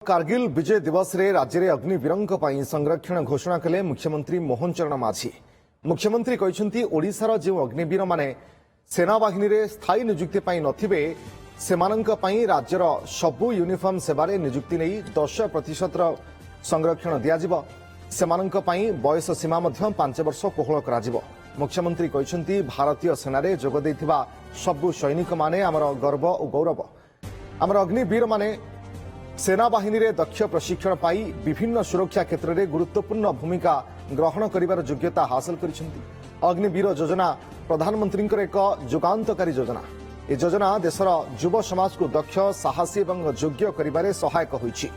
कारगिल विजय दिवस रे राज्य में अग्निवीरों पर संरक्षण घोषणा कले मुख्यमंत्री मोहन चरण माझी। मुख्यमंत्री कहते ओडिशार जो अग्निवीर माने सेनाबाहिनी रे स्थायी नियुक्ति नथिबे सेमानंक पई राज्यर सबु यूनिफॉर्म सेवारे नियुक्ति नहीं 10% संरक्षण दियाजिबो। सेमानंक पई बयस सीमा मध्य 5 वर्ष कोहल कराजिबो। मुख्यमंत्री कहते भारतीय सेना रे जोग देथिबा सबु सैनिक माने आमर गर्व और गौरव। आमर अग्निवीर माने सेनाबाहिनी रे दक्ष प्रशिक्षण पाई विभिन्न सुरक्षा क्षेत्र में गुरुत्वपूर्ण भूमिका ग्रहण करिवार योग्यता हासिल करिसेंती। अग्निवीर योजना प्रधानमंत्री एक जुगांतकारी योजना। ए योजना देशर युव समाज को दक्ष साहसी और योग्य करिवारे सहायक होईछि।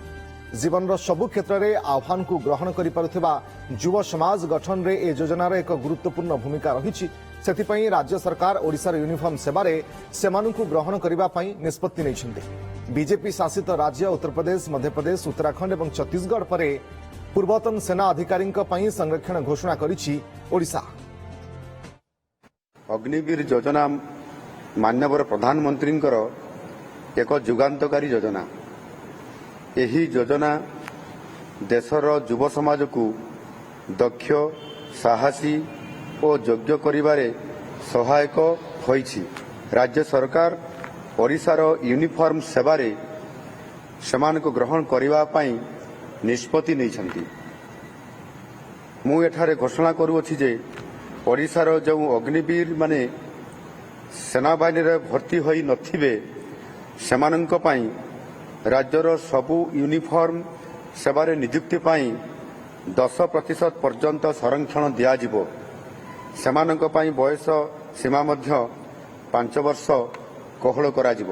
जीवन सबु क्षेत्र में आह्वान को ग्रहण करि पारुथिबा युव समाज गठन रे ए योजनार एक गुरुत्वपूर्ण भूमिका रहिछि। सेथिपई राज्य सरकार ओडिशार यूनिफॉर्म सेवारे सेमानंकु ग्रहण करिबा पई निष्पत्ति नैछन्ते। बीजेपी शासित राज्य उत्तर प्रदेश, मध्य प्रदेश, उत्तराखंड और छत्तीसगढ़ पर पूर्वतन सेना अधिकारी संरक्षण घोषणा करिछि ओडिशा। अग्निवीर योजना माननीय प्रधानमंत्री एक जुगांतकारी योजना। यही योजना देशर युव समाज को दक्ष साहसी और योग्य करिबारे सहायक होईछि। राज्य सरकार ओडिशार यूनिफॉर्म सेवारे सेमानक ग्रहण करिबा पई निष्पत्ति नैछन्ति। मु एठारे घोषणा करूअछि जे ओडिशार जो अग्निवीर माने सेनाबाहिनी रे भर्ती होई नथिबे सेमानक पई राज्यर सबु यूनिफॉर्म सेवारे नियुक्ति पई 10% पर्यंत संरक्षण दियाजिबो। सेमानक पई बयस सीमा मध्य 5 वर्ष कोहल कराजिबो।